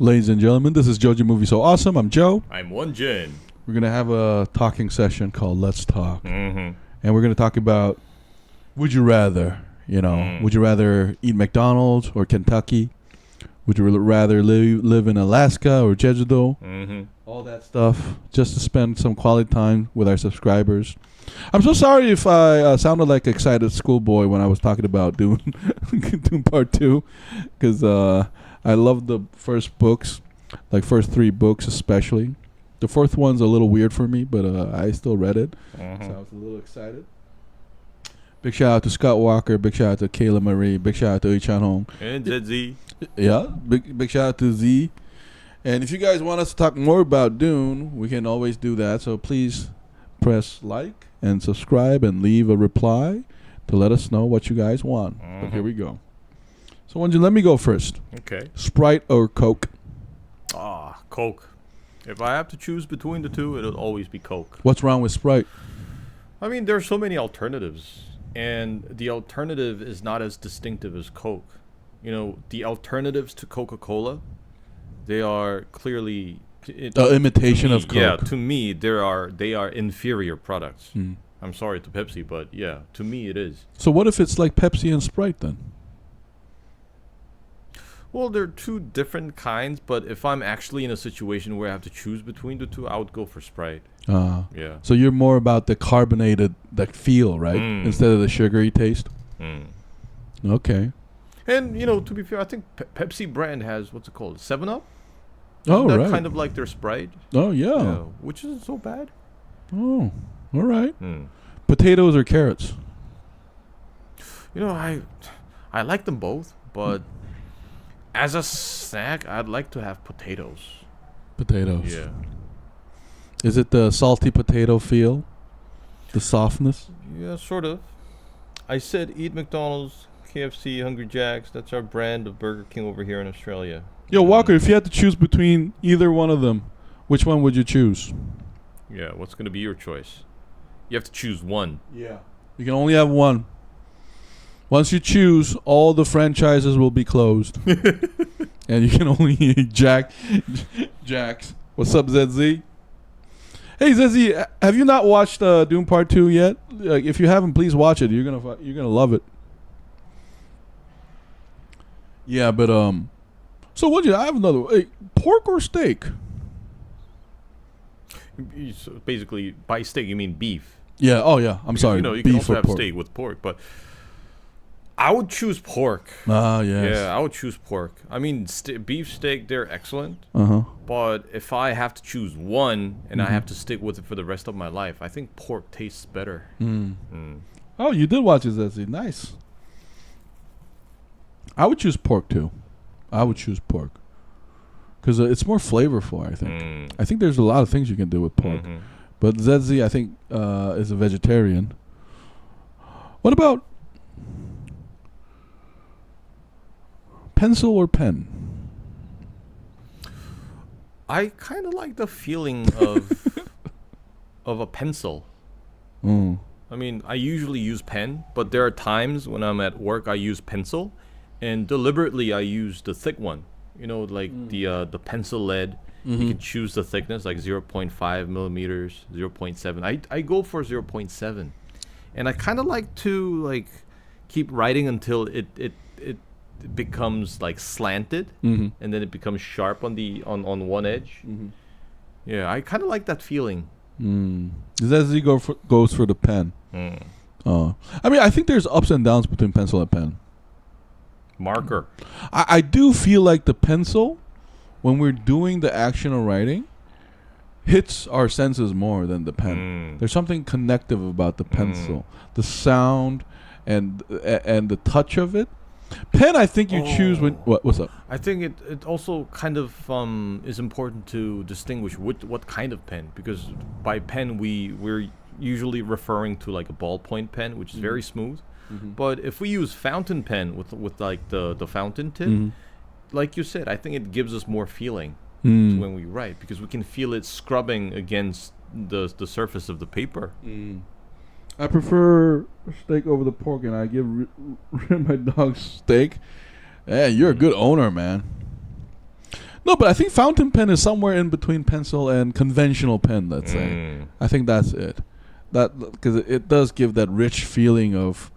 Ladies and gentlemen, this is Joji Movie So Awesome. I'm Joe. I'm Won-Jin. We're going to have a talking session called Let's Talk. Mm-hmm. And we're going to talk about, would you rather, would you rather eat McDonald's or Kentucky? Would you rather live in Alaska or Jeju-do? Mm-hmm. All that stuff, just to spend some quality time with our subscribers. I'm so sorry if I sounded like an excited schoolboy when I was talking about doing part 2, because I love the first books, like first 3 books especially. The fourth one's a little weird for me, but I still read it, so I was a little excited. Big shout out to Scott Walker, big shout out to Kayla Marie, big shout out to Ichan Hong. And Z. Yeah, big shout out to Z. And if you guys want us to talk more about Dune, we can always do that. So please press like and subscribe and leave a reply to let us know what you guys want. But here we go. So, Won-Jin, let me go first. Okay. Sprite or Coke? Coke. If I have to choose between the two, it'll always be Coke. What's wrong with Sprite? I mean, there are so many alternatives, and the alternative is not as distinctive as Coke. You know, the alternatives to Coca-Cola, they are clearly imitation of Coke. Yeah, to me, they are inferior products. Mm. I'm sorry to Pepsi, but yeah, to me it is. So what if it's like Pepsi and Sprite then? Well, they're two different kinds, but if I'm actually in a situation where I have to choose between the two, I would go for Sprite. Yeah. So you're more about the carbonated feel, right? Instead of the sugary taste? Okay. And, to be fair, I think Pepsi brand has, what's it called, 7-Up? Oh, That right. kind of like their Sprite. Oh, yeah. Which isn't so bad. Oh, all right. Potatoes or carrots? I like them both, but as a snack, I'd like to have potatoes. Potatoes. Yeah. Is it the salty potato feel? The softness? Yeah, sort of. I said eat McDonald's, KFC, Hungry Jack's. That's our brand of Burger King over here in Australia. Yo, Walker, if you had to choose between either one of them, which one would you choose? Yeah, what's going to be your choice? You have to choose one. Yeah. You can only have one. Once you choose, all the franchises will be closed. And you can only eat Jack's. What's up, ZZ? Hey, ZZ, have you not watched Dune Part 2 yet? Like, if you haven't, please watch it. You're gonna love it. Yeah, but so I have another. Hey, pork or steak? So basically, by steak you mean beef. Yeah. Oh, yeah. I'm sorry. You beef can also have pork. steak with pork, but I would choose pork. Yes. Yeah, I would choose pork. I mean, beef steak, they're excellent. But if I have to choose one and I have to stick with it for the rest of my life, I think pork tastes better. Oh, you did watch it, ZZ. Nice. I would choose pork too. I would choose pork because it's more flavorful. I think. I think there's a lot of things you can do with pork. But ZZ, I think, is a vegetarian. What about pencil or pen? I kind of like the feeling of a pencil. I mean, I usually use pen, but there are times when I'm at work I use pencil, and deliberately I use the thick one. The pencil lead. You can choose the thickness, like 0.5 millimeters, 0.7. I go for 0.7, and I kind of like to keep writing until it becomes slanted, and then it becomes sharp on one edge. Yeah, I kind of like that feeling. ZZ goes for the pen. I mean, I think there's ups and downs between pencil and pen. Marker. I do feel like the pencil, when we're doing the action or writing, hits our senses more than the pen. There's something connective about the pencil, the sound and the touch of it. Pen, I think you choose when what's up? I think it also kind of is important to distinguish what kind of pen, because by pen we're usually referring to a ballpoint pen, which is very smooth. But if we use fountain pen with the fountain tip, like you said, I think it gives us more feeling when we write, because we can feel it scrubbing against the surface of the paper. I prefer steak over the pork, and I give my dog steak. Yeah, you're a good owner, man. No, but I think fountain pen is somewhere in between pencil and conventional pen. Let's say. I think that's it. That because it does give that rich feeling of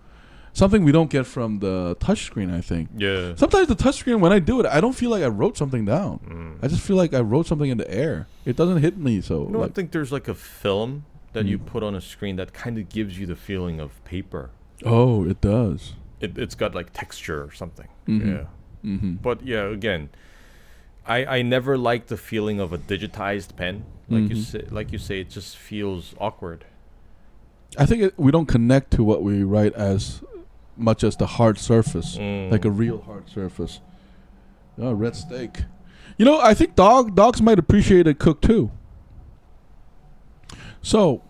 something we don't get from the touchscreen. I think. Yeah. Sometimes the touchscreen, when I do it, I don't feel like I wrote something down. I just feel like I wrote something in the air. It doesn't hit me. So. I think there's like a film that you put on a screen that kind of gives you the feeling of paper. Oh, it does. It's got like texture or something. Mm-hmm. Yeah. Mm-hmm. But yeah, again, I never liked the feeling of a digitized pen. Like you say, it just feels awkward. I think we don't connect to what we write as much as the hard surface, like a real hard surface. Oh, red steak. You know, I think dogs might appreciate a cook too. So,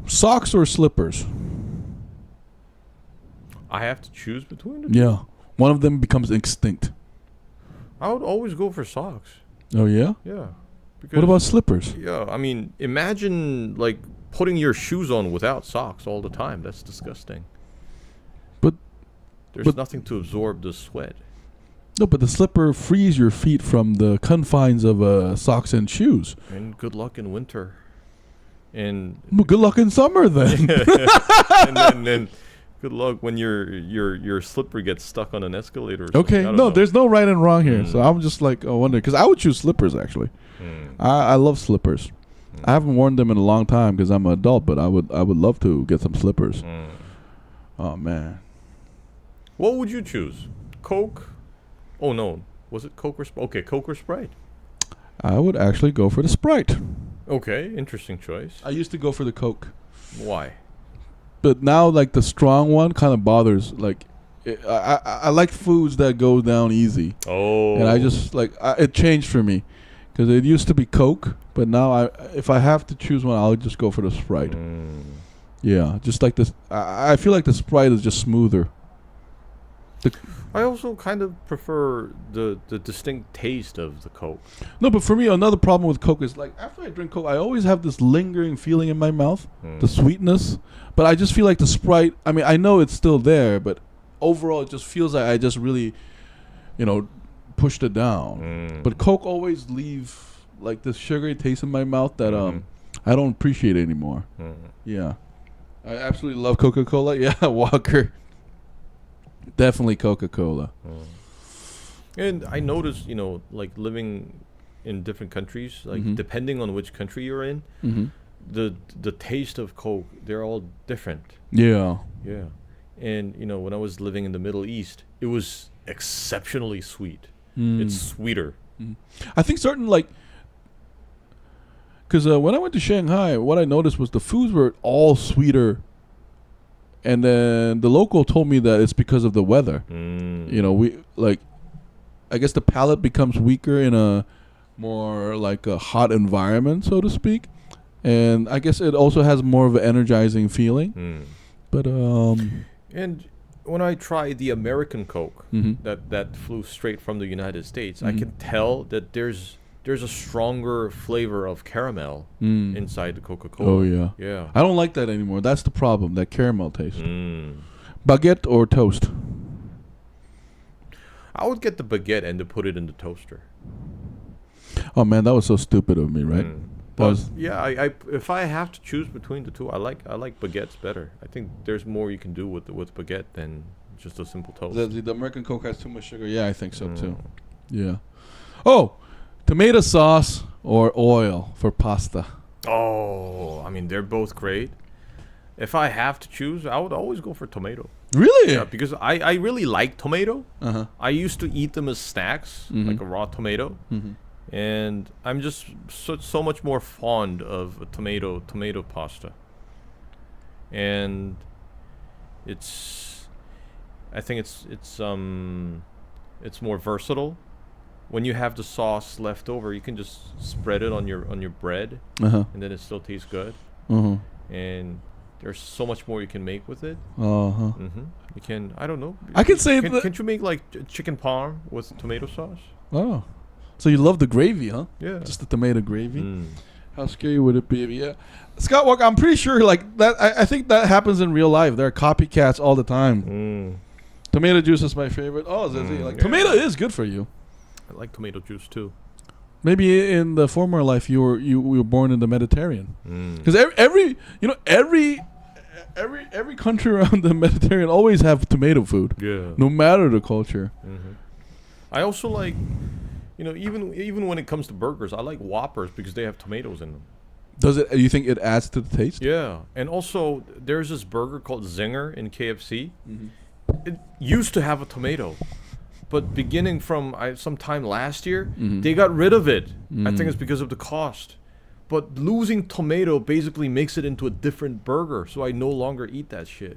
socks or slippers? I have to choose between the two? Yeah. One of them becomes extinct. I would always go for socks. Oh, yeah? Yeah. Because, what about slippers? Yeah, I mean, imagine, like, putting your shoes on without socks all the time. That's disgusting. But there's nothing to absorb the sweat. No, but the slipper frees your feet from the confines of socks and shoes. And good luck in winter. And well, good luck in summer then. and then good luck when your slipper gets stuck on an escalator. Or okay, no, there's no right and wrong here. So I'm just like wondering because I would choose slippers actually. I love slippers. I haven't worn them in a long time because I'm an adult, but I would love to get some slippers. Oh man, what would you choose? Coke? Oh no, was it Coke or Sprite? Okay, Coke or Sprite? I would actually go for the Sprite. Okay, interesting choice. I used to go for the Coke. Why? But now, like the strong one, kind of bothers. Like, I like foods that go down easy. Oh. And I just it changed for me, because it used to be Coke, but now if I have to choose one, I'll just go for the Sprite. Yeah, just like this. I feel like the Sprite is just smoother. I also kind of prefer the distinct taste of the Coke. No, but for me, another problem with Coke is like after I drink Coke, I always have this lingering feeling in my mouth, the sweetness. But I just feel like the Sprite. I mean, I know it's still there, but overall, it just feels like I just really, pushed it down. But Coke always leave like this sugary taste in my mouth that I don't appreciate anymore. Yeah, I absolutely love Coca-Cola. Yeah, Walker. Definitely Coca-Cola. And I noticed, like living in different countries, like depending on which country you're in, the taste of Coke, they're all different. Yeah. Yeah. And, when I was living in the Middle East, it was exceptionally sweet. It's sweeter. I think certain, because when I went to Shanghai, what I noticed was the foods were all sweeter. And then the local told me that it's because of the weather. I guess the palate becomes weaker in a more like a hot environment, so to speak. And I guess it also has more of an energizing feeling. But and when I tried the American Coke that flew straight from the United States, I can tell that there's a stronger flavor of caramel inside the Coca-Cola. Oh, yeah. Yeah. I don't like that anymore. That's the problem, that caramel taste. Baguette or toast? I would get the baguette and to put it in the toaster. Oh, man, that was so stupid of me, right? I if I have to choose between the two, I like baguettes better. I think there's more you can do with baguette than just a simple toast. The American Coke has too much sugar. Yeah, I think so, too. Yeah. Oh! Tomato sauce or oil for pasta? Oh, I mean, they're both great. If I have to choose, I would always go for tomato. Really? Yeah, because I really like tomato. Uh-huh. I used to eat them as snacks, like a raw tomato. And I'm just so much more fond of a tomato pasta. And I think it's more versatile. When you have the sauce left over, you can just spread it on your bread, and then it still tastes good. And there's so much more you can make with it. You can, I don't know. I can say can't you make like chicken parm with tomato sauce? Oh, so you love the gravy, huh? Yeah, just the tomato gravy. How scary would it be? Yeah, Scott Walker, I'm pretty sure like that. I think that happens in real life. There are copycats all the time. Tomato juice is my favorite. Oh, Zizi, tomato is good for you. I like tomato juice too. Maybe in the former life you were born in the Mediterranean. Because every country around the Mediterranean always have tomato food. Yeah. No matter the culture. Mm-hmm. I also like, even when it comes to burgers, I like Whoppers because they have tomatoes in them. Does it? You think it adds to the taste? Yeah, and also there's this burger called Zinger in KFC. It used to have a tomato, but beginning from sometime last year, they got rid of it. I think it's because of the cost. But losing tomato basically makes it into a different burger, so I no longer eat that shit.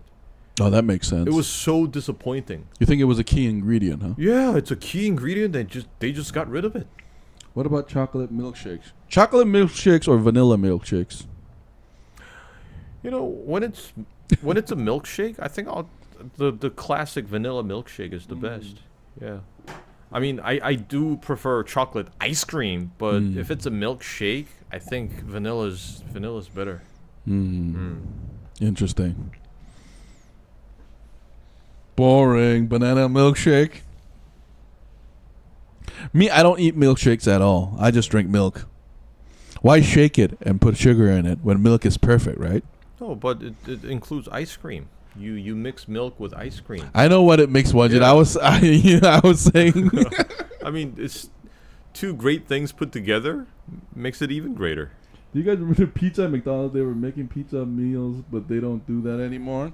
Oh, that makes sense. It was so disappointing. You think it was a key ingredient, huh? Yeah, it's a key ingredient. They just got rid of it. What about chocolate milkshakes? Chocolate milkshakes or vanilla milkshakes? When it's a milkshake, I think the classic vanilla milkshake is the best. Yeah. I mean, I do prefer chocolate ice cream, but if it's a milkshake, I think vanilla's better. Interesting. Boring. Banana milkshake. Me, I don't eat milkshakes at all. I just drink milk. Why shake it and put sugar in it when milk is perfect, right? No, but it includes ice cream. You mix milk with ice cream. I know what it makes, Won-Jin. Yeah. I was saying. I mean, it's two great things put together makes it even greater. Do you guys remember pizza at McDonald's? They were making pizza meals, but they don't do that anymore.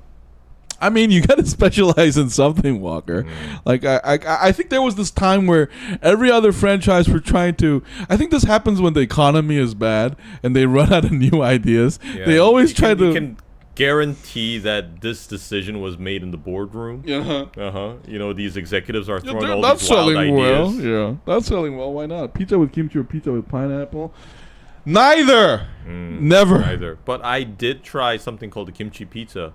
I mean, you got to specialize in something, Walker. Like, I think there was this time where every other franchise were trying to... I think this happens when the economy is bad and they run out of new ideas. Yeah, they always try to... You can guarantee that this decision was made in the boardroom. These executives are throwing all these wild ideas. Well. Yeah, that's selling well. Why not? Pizza with kimchi or pizza with pineapple? Neither. Never. Neither. But I did try something called the kimchi pizza.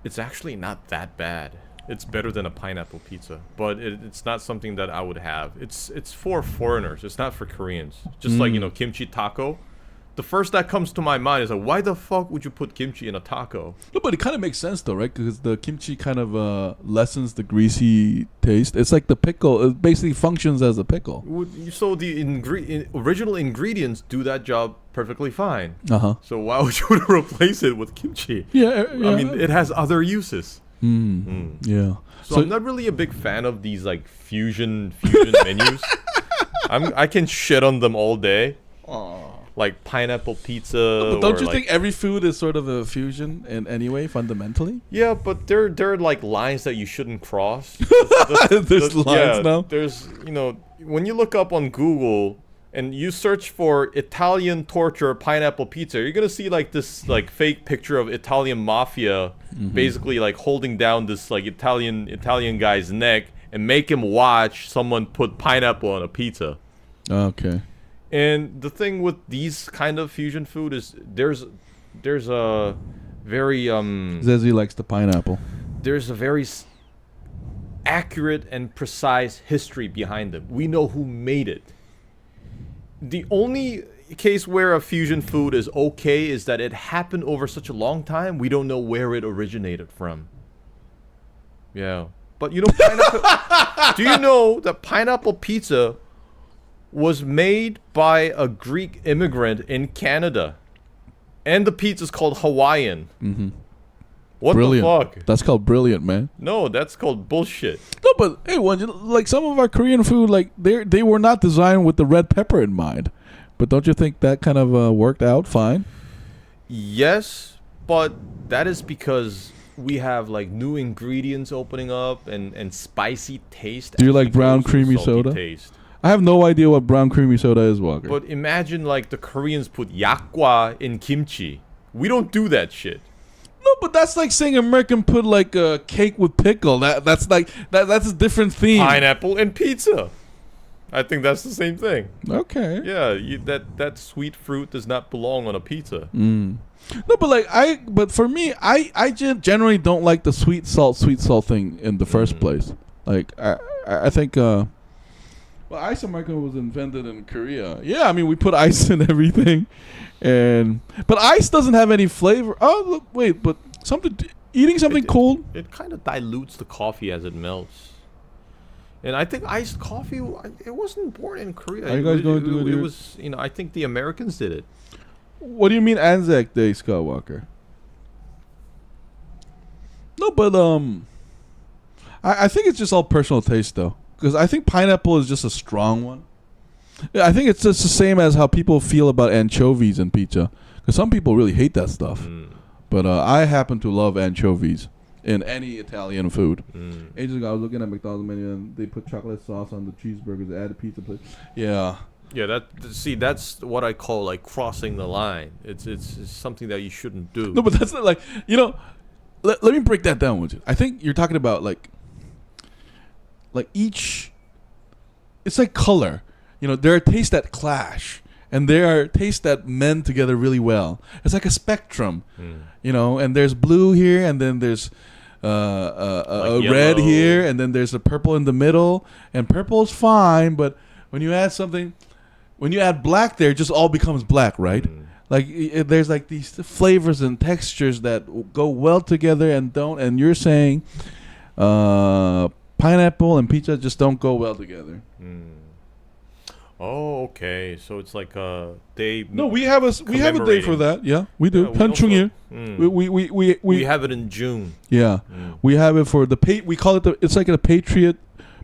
It's actually not that bad. It's better than a pineapple pizza, but it's not something that I would have. It's for foreigners. It's not for Koreans. Just like kimchi taco. The first that comes to my mind is like, why the fuck would you put kimchi in a taco? No, but it kind of makes sense though, right? Because the kimchi kind of lessens the greasy taste. It's like the pickle. It basically functions as a pickle. So the original ingredients do that job perfectly fine. So why would you replace it with kimchi? Yeah. I mean, it has other uses. Yeah. So I'm not really a big fan of these like fusion menus. I can shit on them all day. Like pineapple pizza. But don't you think every food is sort of a fusion in any way, fundamentally? Yeah, but there are like lines that you shouldn't cross. There's lines now? There's, when you look up on Google and you search for Italian torture pineapple pizza, you're going to see like this like fake picture of Italian mafia basically like holding down this like Italian guy's neck and make him watch someone put pineapple on a pizza. Okay. And the thing with these kind of fusion food is there's a very Zezzy likes the pineapple. There's a very accurate and precise history behind them. We know who made it. The only case where a fusion food is okay is that it happened over such a long time, we don't know where it originated from. Yeah. But pineapple do you know that pineapple pizza was made by a Greek immigrant in Canada, and the pizza's called Hawaiian. What brilliant. the fuck? That's called brilliant, man. No, that's called bullshit. No, but hey, like some of our Korean food, like they were not designed with the red pepper in mind. But don't you think that kind of worked out fine? Yes, but that is because we have like new ingredients opening up and spicy taste. Do you like brown creamy soda? Taste. I have no idea what brown creamy soda is, Walker. But imagine like the Koreans put yakgwa in kimchi. We don't do that shit. No, but that's like saying American put like a cake with pickle. That's a different theme. Pineapple and pizza. I think that's the same thing. Okay. Yeah, that sweet fruit does not belong on a pizza. No, but for me, I generally don't like the sweet salt thing in the first place. Like I think well, ice American was invented in Korea. Yeah, I mean we put ice in everything, but ice doesn't have any flavor. Oh, look, wait, but eating something cold. It kind of dilutes the coffee as it melts. And I think iced coffee, it wasn't born in Korea. Are you guys going to do it It here? was, I think the Americans did it. What do you mean Anzac Day, Skywalker? No, but I think it's just all personal taste though, because I think pineapple is just a strong one. Yeah, I think it's just the same as how people feel about anchovies in pizza, because some people really hate that stuff. But I happen to love anchovies in any Italian food. Ages ago, I was looking at McDonald's menu and they put chocolate sauce on the cheeseburgers. They added pizza plate. Yeah. Yeah, that's what I call like crossing the line. It's something that you shouldn't do. No, but that's not like, let me break that down with you. I think you're talking about like each, it's like color. There are tastes that clash, and there are tastes that mend together really well. It's like a spectrum, and there's blue here, and then there's a red here, and then there's a purple in the middle. And purple is fine, but when you add black there, it just all becomes black, right? Like there's like these flavors and textures that go well together and don't. And you're saying pineapple and pizza just don't go well together. Oh, okay. So it's like they. No, we have a day for that. Yeah, we do. We have it in June. Yeah, we have it for the we call it it's like a Patriot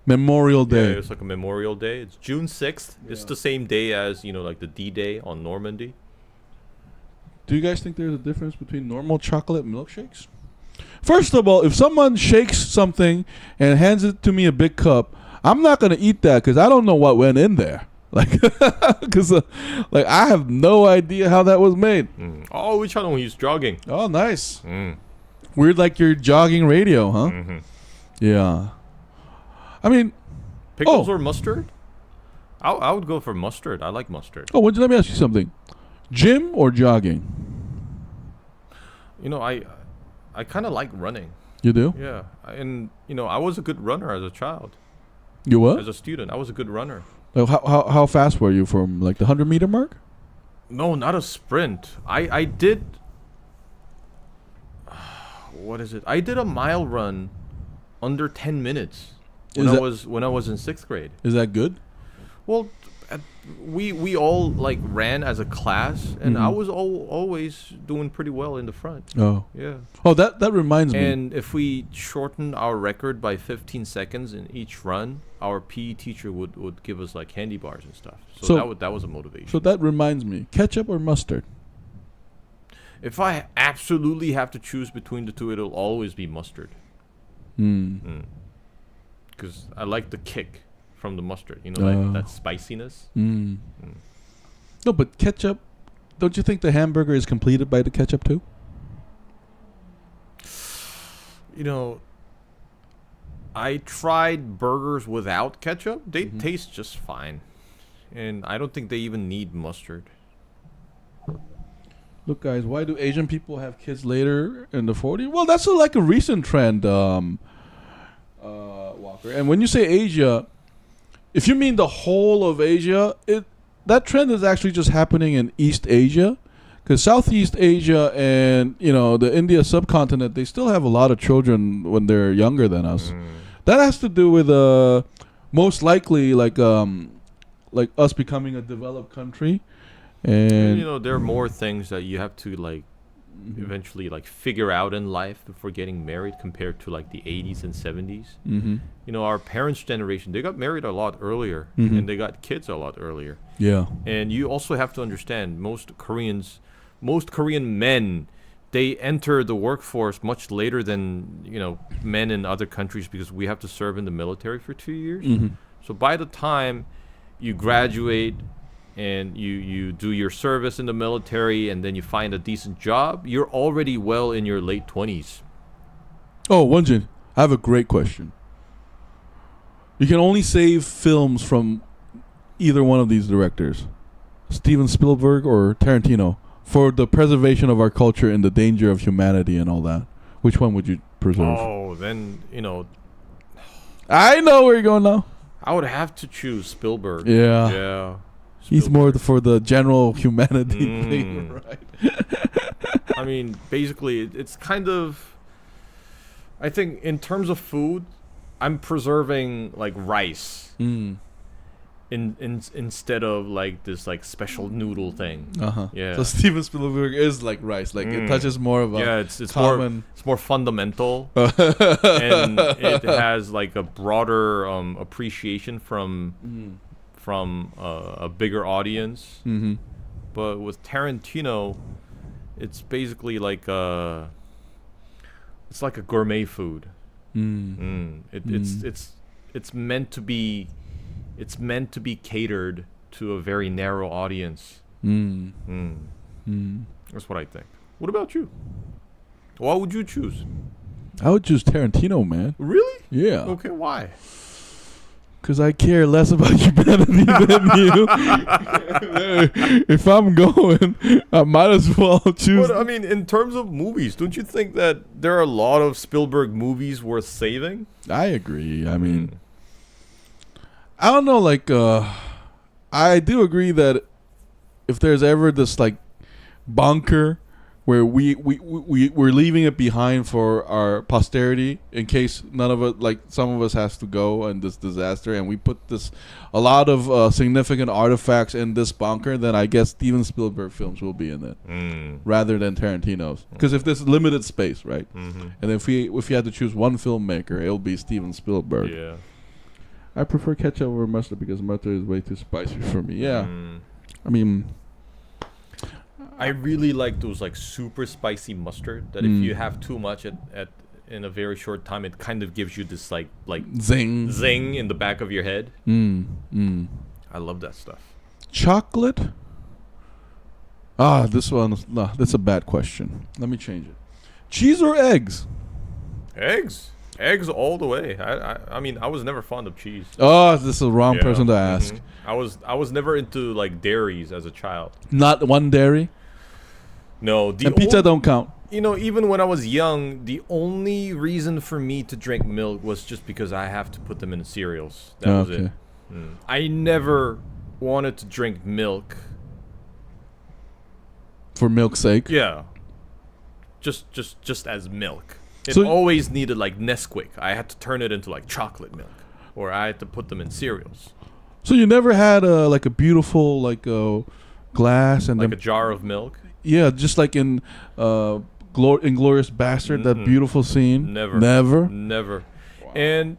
Memorial Day. Yeah, it's like a Memorial Day. It's June 6th. Yeah. It's the same day as like the D-Day on Normandy. Do you guys think there's a difference between normal chocolate milkshakes? First of all, if someone shakes something and hands it to me a big cup, I'm not gonna eat that because I don't know what went in there. Because I have no idea how that was made. Oh, which one we use? Jogging. Oh, nice. Weird, like your jogging radio, huh? Yeah. I mean, pickles or mustard? I would go for mustard. I like mustard. Oh, let me ask you something. Gym or jogging? I kind of like running. You do? Yeah. And, I was a good runner as a child. You what? As a student, I was a good runner. Like how fast were you from like the 100-meter mark? No, not a sprint. I did. What is it? I did a mile run under 10 minutes when I was in 6th grade. Is that good? Well, we all like ran as a class, and I was always doing pretty well in the front. Oh. Yeah. Oh, that reminds me. And if we shortened our record by 15 seconds in each run, our PE teacher would give us like candy bars and stuff. So that was a motivation. So that reminds me, ketchup or mustard? If I absolutely have to choose between the two, it'll always be mustard. Because I like the kick from the mustard, like that spiciness. No, but ketchup, don't you think the hamburger is completed by the ketchup too? I tried burgers without ketchup. They taste just fine. And I don't think they even need mustard. Look, guys, why do Asian people have kids later in the 40s? Well, that's like a recent trend, Walker. And when you say Asia, if you mean the whole of Asia, that trend is actually just happening in East Asia. Because Southeast Asia and, the India subcontinent, they still have a lot of children when they're younger than us. That has to do with, most likely, like us becoming a developed country. And there are more things that you have to eventually figure out in life before getting married compared to like the 80s and 70s. Our parents' generation, they got married a lot earlier and they got kids a lot earlier. Yeah. And you also have to understand most Korean men, they enter the workforce much later than men in other countries because we have to serve in the military for 2 years. So by the time you graduate and you do your service in the military and then you find a decent job, you're already well in your late 20s. Oh, Won-Jin, I have a great question. You can only save films from either one of these directors, Steven Spielberg or Tarantino, for the preservation of our culture and the danger of humanity and all that. Which one would you preserve? Oh, then, I know where you're going now. I would have to choose Spielberg. Yeah. Yeah. He's more for the general humanity thing, right? I mean, basically, it's kind of... I think in terms of food, I'm preserving like rice instead of like this like special noodle thing. Yeah. So Steven Spielberg is like rice. Like it touches more of a it's common. more fundamental, and it has like a broader appreciation from a bigger audience. Mm-hmm. But with Tarantino, it's basically like it's like a gourmet food. It's meant to be catered to a very narrow audience. That's what I think. What about you? What would you choose? I would choose Tarantino, man. Really? Yeah. Okay, why? Because I care less about humanity than you. If I'm going, I might as well choose. But I mean, in terms of movies, don't you think that there are a lot of Spielberg movies worth saving? I agree. I mean, I don't know. Like, I do agree that if there's ever this like bunker where we're leaving it behind for our posterity in case none of it, like some of us has to go in this disaster, and we put a lot of significant artifacts in this bunker, then I guess Steven Spielberg films will be in it rather than Tarantino's. Because if there's limited space, right? And if you had to choose one filmmaker, it'll be Steven Spielberg. Yeah. I prefer ketchup over mustard because mustard is way too spicy for me. Yeah. I mean, I really like those like super spicy mustard that if you have too much in a very short time, it kind of gives you this like zing in the back of your head. I love that stuff. Chocolate? This one. No, that's a bad question. Let me change it. Cheese or eggs? Eggs all the way. I mean, I was never fond of cheese. Oh, this is the wrong person to ask. I was never into like dairies as a child. Not one dairy? No. And pizza don't count. You know, even when I was young, the only reason for me to drink milk was just because I have to put them in cereals. That was it. I never wanted to drink milk. For milk's sake? Yeah. Just as milk. It always needed like Nesquik. I had to turn it into like chocolate milk, or I had to put them in cereals. So you never had like a beautiful like glass and like a jar of milk? Yeah, just like in Inglourious Bastard, that beautiful scene. Never. Wow. And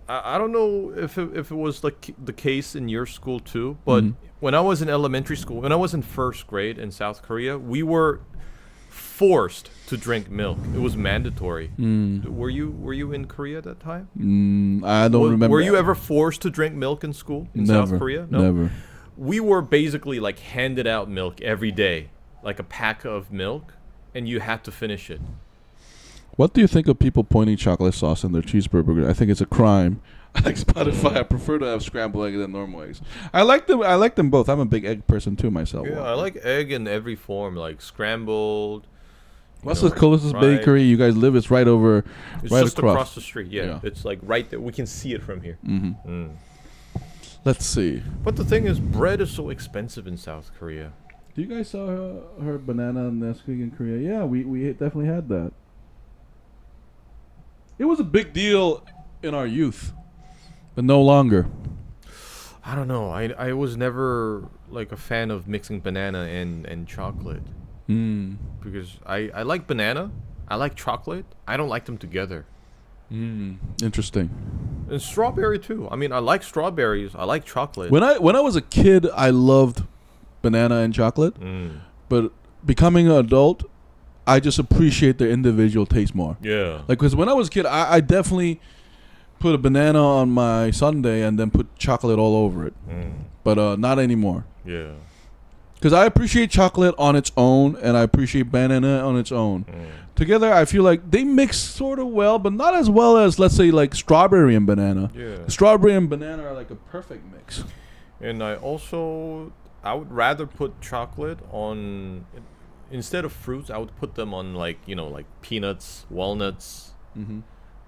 I don't know if it was like the case in your school too, but when I was in elementary school, when I was in first grade in South Korea, we were forced to drink milk. It was mandatory. Were you in Korea at that time? I don't remember. Were you ever forced to drink milk in school in South Korea? No. Never. We were basically like handed out milk every day, like a pack of milk, and you had to finish it. What do you think of people pointing chocolate sauce in their cheeseburger? I think it's a crime. Like Spotify, I prefer to have scrambled egg than normal eggs. I like them both. I'm a big egg person too myself. Yeah, I like egg in every form, like scrambled. What's the closest bakery you guys live? It's right over, it's right just across the street. Yeah, it's like right there. We can see it from here. Let's see. But the thing is, bread is so expensive in South Korea. Do you guys saw her banana Nesquik in Korea? Yeah, we definitely had that. It was a big deal in our youth, but no longer. I don't know. I was never like a fan of mixing banana and chocolate. Because I like banana, I like chocolate. I don't like them together. Interesting. And strawberry too. I mean, I like strawberries. I like chocolate. When I was a kid, I loved banana and chocolate. But becoming an adult, I just appreciate their individual taste more. Yeah. Like, because when I was a kid, I definitely put a banana on my sundae and then put chocolate all over it. But not anymore. Yeah. Because I appreciate chocolate on its own, and I appreciate banana on its own. Together, I feel like they mix sort of well, but not as well as, let's say, like strawberry and banana. Yeah. Strawberry and banana are like a perfect mix. And I would rather put chocolate on, instead of fruits, I would put them on like peanuts, walnuts,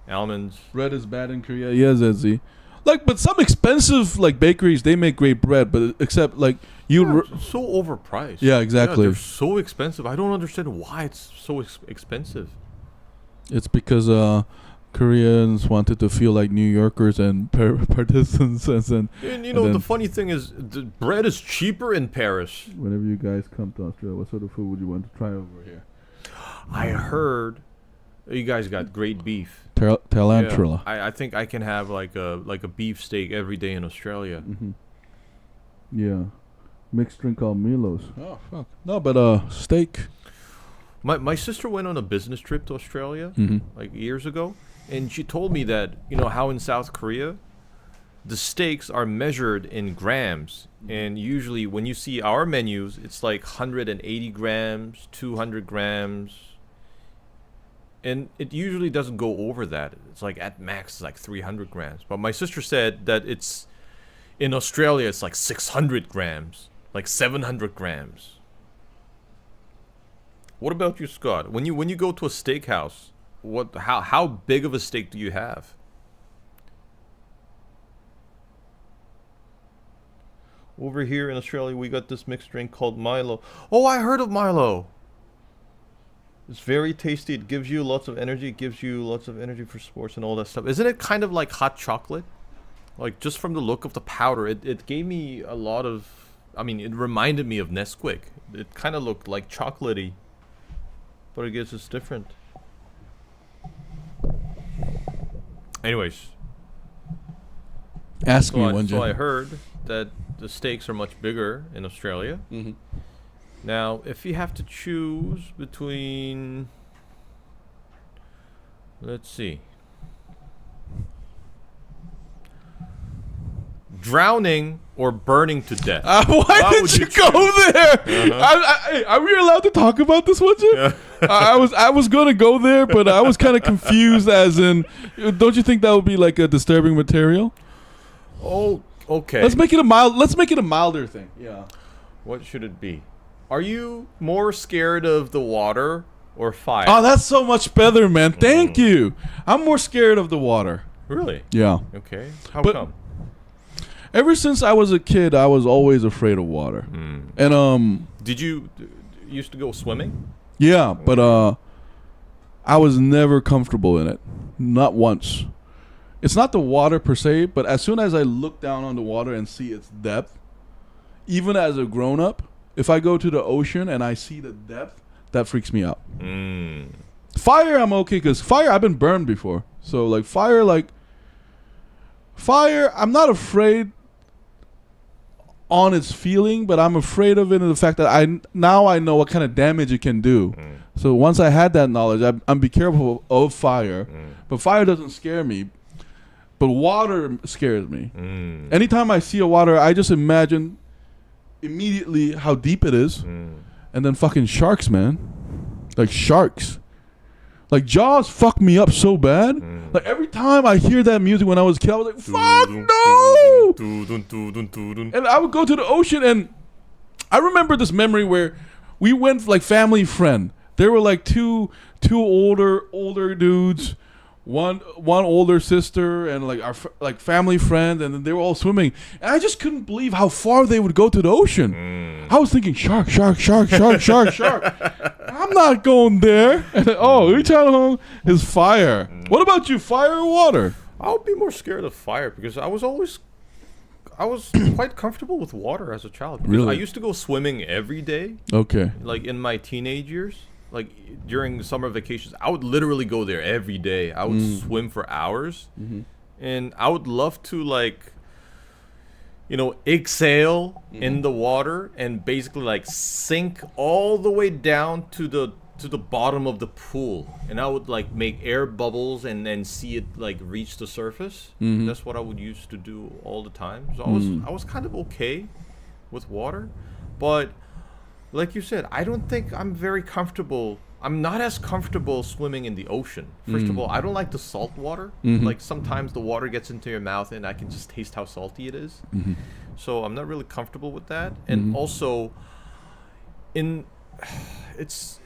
almonds. Bread is bad in Korea. Yeah, ZZ. Like, but some expensive like bakeries, they make great bread, but except like it's so overpriced. Yeah, exactly. Yeah, they're so expensive. I don't understand why it's so expensive. It's because Koreans wanted to feel like New Yorkers and partisans, and the funny thing is, the bread is cheaper in Paris. Whenever you guys come to Australia, what sort of food would you want to try over here? I heard you guys got great beef. Tarantula. Yeah, I think I can have like a beef steak every day in Australia. Mm-hmm. Yeah, mixed drink called Milo's. Oh fuck. No, but steak. My sister went on a business trip to Australia like years ago, and she told me that how in South Korea, the steaks are measured in grams, and usually when you see our menus, it's like 180 grams, 200 grams. And it usually doesn't go over that. It's like at max, it's like 300 grams. But my sister said that it's in Australia, it's like 600 grams, like 700 grams. What about you, Scott? When you go to a steakhouse, how big of a steak do you have? Over here in Australia, we got this mixed drink called Milo. Oh, I heard of Milo. It's very tasty. It gives you lots of energy. It gives you lots of energy for sports and all that stuff. Isn't it kind of like hot chocolate? Like, just from the look of the powder, it gave me a lot of... I mean, it reminded me of Nesquik. It kind of looked like chocolatey. But I guess it's different. Anyways. Ask me one, So I heard that the steaks are much bigger in Australia. Mm-hmm. Now, if you have to choose between, let's see, drowning or burning to death. Why did you go there? Are we allowed to talk about this one, Jim? Yeah. I was gonna go there, but I was kind of confused. As in, don't you think that would be like a disturbing material? Oh, okay. Let's make it a milder thing. Yeah. What should it be? Are you more scared of the water or fire? Oh, that's so much better, man. Thank you. I'm more scared of the water. Really? Yeah. Okay. How But come? Ever since I was a kid, I was always afraid of water. And Did you used to go swimming? yeah, but I was never comfortable in it. Not once. It's not the water per se, but as soon as I look down on the water and see its depth, even as a grown-up, if I go to the ocean and I see the depth, that freaks me out. Fire, I'm okay, because fire, I've been burned before. So, fire, I'm not afraid on its feeling, but I'm afraid of it in the fact that I know what kind of damage it can do. So once I had that knowledge, I'm be careful of fire. But fire doesn't scare me. But water scares me. Anytime I see a water, I just imagine immediately how deep it is. And then fucking sharks, man. Like sharks. Like Jaws fucked me up so bad. Like every time I hear that music when I was a kid, I was like, fuck no! And I would go to the ocean, and I remember this memory where we went like family friend. There were like two older dudes, one older sister, and like our family friend, and they were all swimming. And I just couldn't believe how far they would go to the ocean. I was thinking shark. I'm not going there. And Uchano is fire. What about you, fire or water? I would be more scared of fire because I was quite comfortable with water as a child. Really? I used to go swimming every day. Okay. Like in my teenage years, like during summer vacations, I would literally go there every day. I would swim for hours, and I would love to exhale in the water and basically sink all the way down to the bottom of the pool, and I would make air bubbles and then see it reach the surface. That's what I would used to do all the time. So I was kind of okay with water, but like you said, I don't think I'm very comfortable. I'm not as comfortable swimming in the ocean. First of all, I don't like the salt water. Like sometimes the water gets into your mouth and I can just taste how salty it is. So I'm not really comfortable with that. And also, it's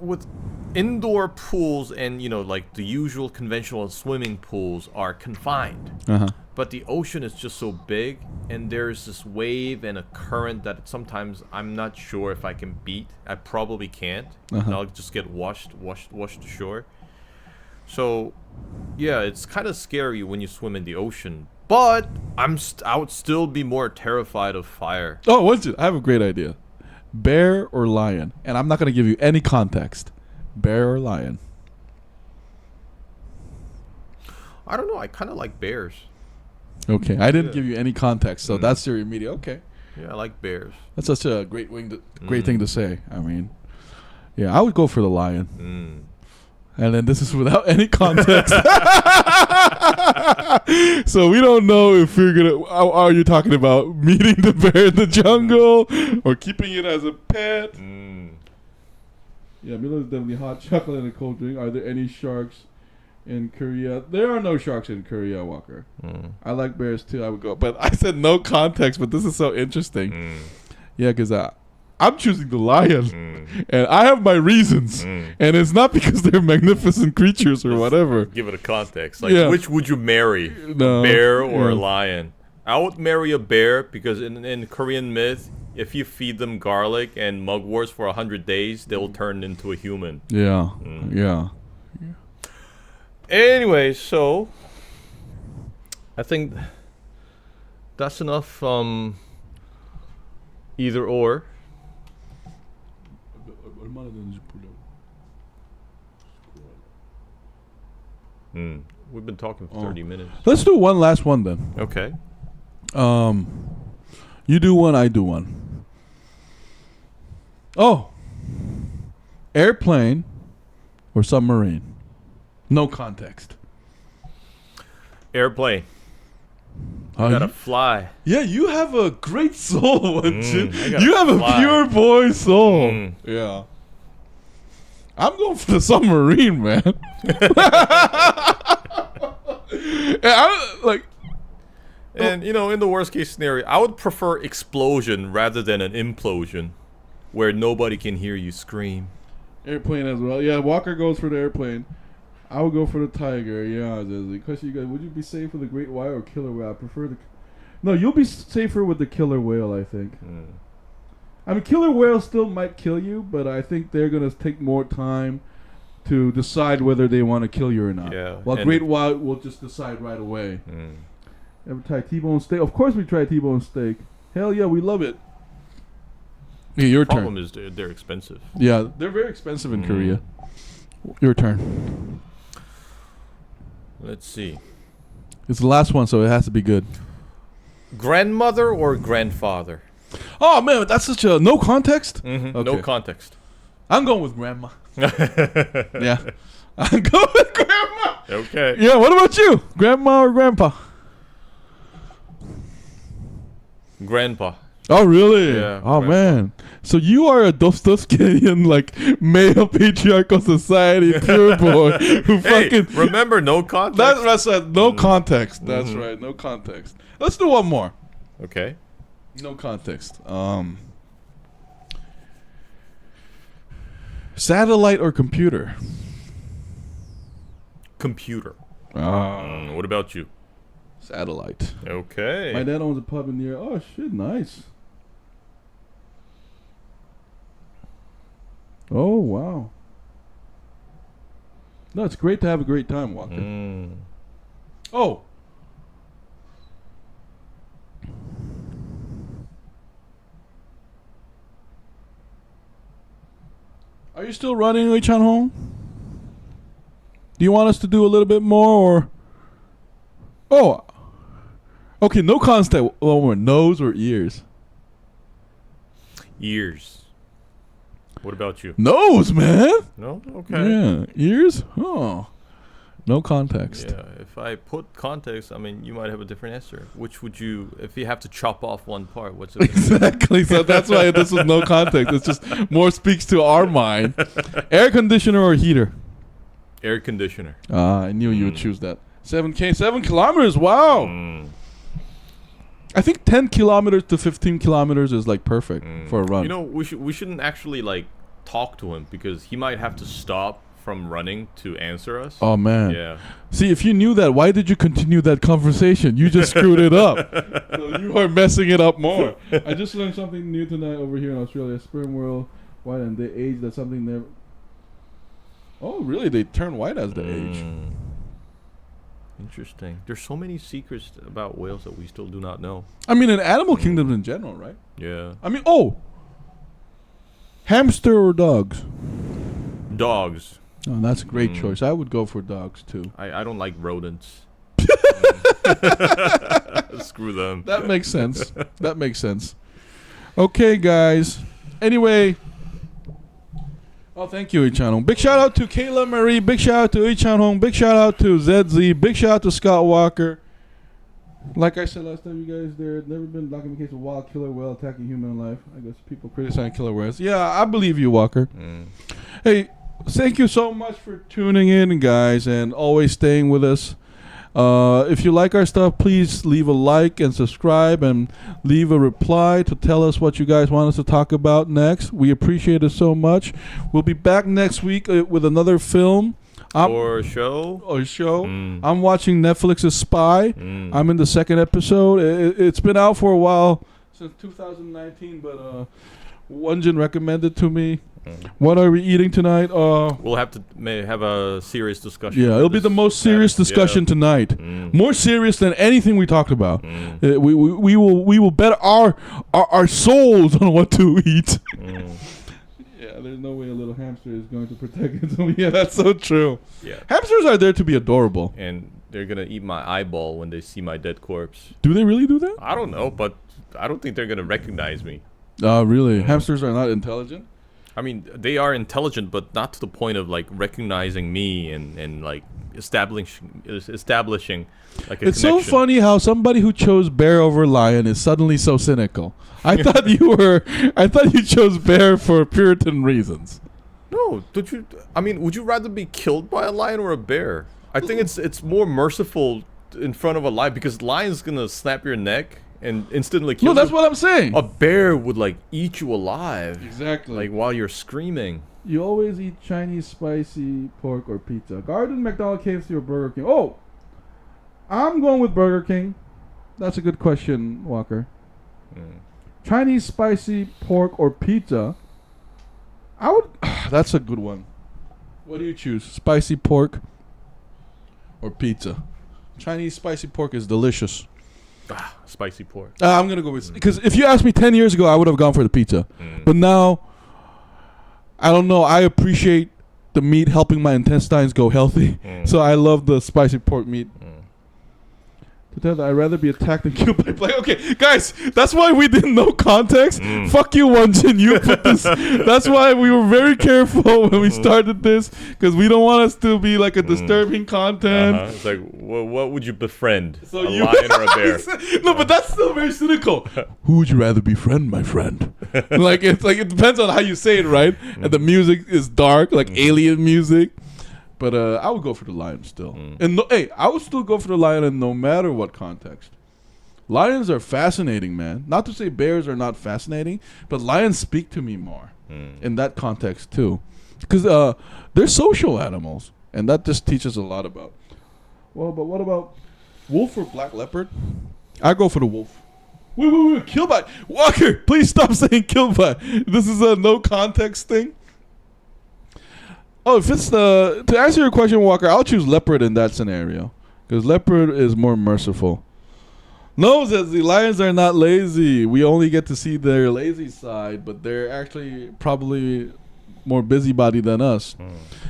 with indoor pools and the usual conventional swimming pools are confined. But the ocean is just so big, and there's this wave and a current that sometimes I'm not sure if I can beat. I probably can't. And I'll just get washed to shore. So Yeah, it's kind of scary when you swim in the ocean, but I would still be more terrified of fire. Oh, what's it? I have a great idea. Bear or lion? And I'm not going to give you any context. Bear or lion? I don't know. I kind of like bears. Okay, I didn't give you any context, so that's your immediate. Okay, Yeah, I like bears. that's such a great thing to say. I mean, yeah, I would go for the lion. And then this is without any context. So we don't know if you're gonna. Are you talking about meeting the bear in the jungle or keeping it as a pet? Yeah, Milo is definitely hot chocolate and a cold drink. Are there any sharks in Korea? There are no sharks in Korea, Walker. I like bears too. I would go, but I said no context. But this is so interesting. Yeah, because I'm choosing the lion, and I have my reasons, and it's not because they're magnificent creatures or whatever. Give it a context. Like, which would you marry, a bear or a lion? I would marry a bear because in Korean myth, if you feed them garlic and mugworts for 100 days, they will turn into a human. Yeah, yeah. Anyway, so I think that's enough. Either or. We've been talking for 30 minutes. Let's do one last one then. Okay. You do one, I do one. Oh. Airplane or submarine? No context. Airplane. You gotta fly. Yeah, you have a great soul, Won-Jin. You have fly. a pure boy soul. Yeah. I'm going for the submarine, man. And you know, in the worst case scenario, I would prefer explosion rather than an implosion, where nobody can hear you scream. Airplane as well. Yeah, Walker goes for the airplane. I would go for the tiger. Yeah, the question you guys: would you be safe with a great white or killer whale? I prefer the. No, you'll be safer with the killer whale, I think. I mean, killer whale still might kill you, but I think they're gonna take more time to decide whether they want to kill you or not. Yeah. While great white will just decide right away. Ever tried T-bone steak? Of course we tried T-bone steak. Hell yeah, we love it. Yeah, your turn. Problem is they're expensive. Yeah, they're very expensive in Korea. Your turn. Let's see. It's the last one, so it has to be good. Grandmother or grandfather? Oh man, that's such a no context. Okay. No context. I'm going with grandma. Yeah, I'm going with grandma. Okay. Yeah. What about you, grandma or grandpa? Grandpa. Oh really? Yeah. Oh grandpa. man. So you are a Dostoevskian like male patriarchal society pure boy who fucking. Remember, no context. That's no context. That's right. No context. Let's do one more. Okay. No context. Satellite or computer? Computer. What about you? Satellite. Okay. My dad owns a pub in the area. Oh shit, nice. Oh wow. No, it's great to have a great time, Walker. Oh. Are you still running, Lee Chan Hong? Do you want us to do a little bit more, or? Oh. Okay, no contact. More nose or ears? Ears. What about you? Nose, man. No? Okay. Yeah, ears. Oh, no context. Yeah. If I put context, I mean, you might have a different answer. Which would you? If you have to chop off one part, what's it? Exactly. So that's why this was no context. It's just more speaks to our mind. Air conditioner or heater? Air conditioner. I knew you would choose that. 7 kilometers. Wow. I think 10 kilometers to 15 kilometers is like perfect for a run. You know, we shouldn't actually like talk to him because he might have to stop from running to answer us. Oh man. Yeah. See, if you knew that, why did you continue that conversation? You just screwed it up. So you are messing it up more. I just learned something new tonight over here in Australia. Sperm whale white and they age. That's something never. Oh really? They turn white as they age. Interesting. There's so many secrets about whales that we still do not know. I mean, in animal kingdoms in general, right? Yeah. I mean, hamster or dogs? Dogs. Oh, that's a great choice. I would go for dogs too. I don't like rodents. Screw them. That makes sense. That makes sense. Okay, guys. Anyway. Oh, thank you, Ichan. Big shout out to Kayla Marie. Big shout out to Ichan. Big shout out to ZZ. Big shout out to Scott Walker. Like I said last time, you guys, there had never been documented case of wild killer whale attacking human life. I guess people criticize killer whales. Yeah, I believe you, Walker. Hey, thank you so much for tuning in, guys, and always staying with us. If you like our stuff, please leave a like and subscribe and leave a reply to tell us what you guys want us to talk about next. We appreciate it so much. We'll be back next week with another film. Or show. I'm watching Netflix's Spy. I'm in the second episode. It's been out for a while, since 2019, but Won-Jin recommended to me. What are we eating tonight? We'll have to have a serious discussion. Yeah, it'll be the most serious discussion tonight. More serious than anything we talked about. We will bet our souls on what to eat. Yeah, there's no way a little hamster is going to protect it. Yeah, that's so true. Yeah, hamsters are there to be adorable, and they're gonna eat my eyeball when they see my dead corpse. Do they really do that? I don't know, but I don't think they're gonna recognize me. Really? Hamsters are not intelligent? I mean, they are intelligent, but not to the point of like recognizing me and like establishing like a It's connection. so funny how somebody who chose bear over lion is suddenly so cynical. I thought you chose bear for Puritan reasons. No, don't you? I mean, would you rather be killed by a lion or a bear? I think it's more merciful in front of a lion because lion's gonna snap your neck and instantly kill you. No, that's what I'm saying. A bear would like eat you alive. Exactly. Like while you're screaming. You always eat Chinese spicy pork or pizza. Garden, McDonald's, KFC, or Burger King. Oh, I'm going with Burger King. That's a good question, Walker. Chinese spicy pork or pizza. I would. That's a good one. What do you choose? Spicy pork or pizza? Chinese spicy pork is delicious. Spicy pork. I'm gonna go with, because if you asked me 10 years ago, I would have gone for the pizza. But now, I don't know. I appreciate the meat helping my intestines go healthy, so I love the spicy pork meat. To tell that I'd rather be attacked than killed by plague. Okay, guys, that's why we didn't know context. Fuck you, Won-Jin. You put this. That's why we were very careful when we started this, because we don't want us to be like a disturbing content. It's like, what would you befriend? So a lion or a bear? No, but that's still very cynical. Who would you rather befriend, my friend? Like it depends on how you say it, right? And the music is dark, like alien music. But I would go for the lion still. And I would still go for the lion in no matter what context. Lions are fascinating, man. Not to say bears are not fascinating, but lions speak to me more in that context too. Because they're social animals, and that just teaches a lot about. Well, but what about wolf or black leopard? I go for the wolf. Wait. Kill by. Walker, please stop saying kill by. This is a no context thing. Oh, if it's to answer your question, Walker, I'll choose leopard in that scenario, because leopard is more merciful. No, says the lions are not lazy. We only get to see their lazy side, but they're actually probably more busybody than us.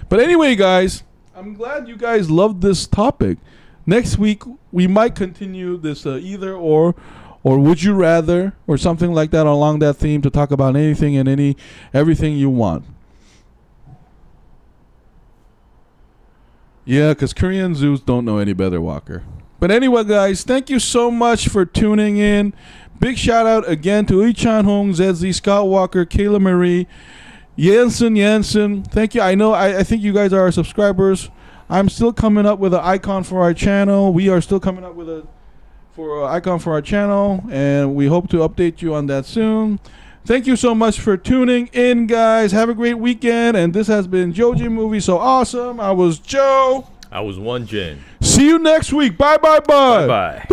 But anyway, guys, I'm glad you guys loved this topic. Next week we might continue this either or would you rather or something like that along that theme to talk about anything and everything you want. Yeah, because Korean zoos don't know any better, Walker. But anyway, guys, thank you so much for tuning in. Big shout out again to Lee Chan-hong, ZZ, Scott Walker, Kayla Marie, Jensen. Thank you. I think you guys are our subscribers. I'm still coming up with an icon for our channel. We are still coming up with an icon for our channel, and we hope to update you on that soon. Thank you so much for tuning in, guys. Have a great weekend. And this has been Joji Movie So Awesome. I was Joe. I was Won-Jin. See you next week. Bye. Bye.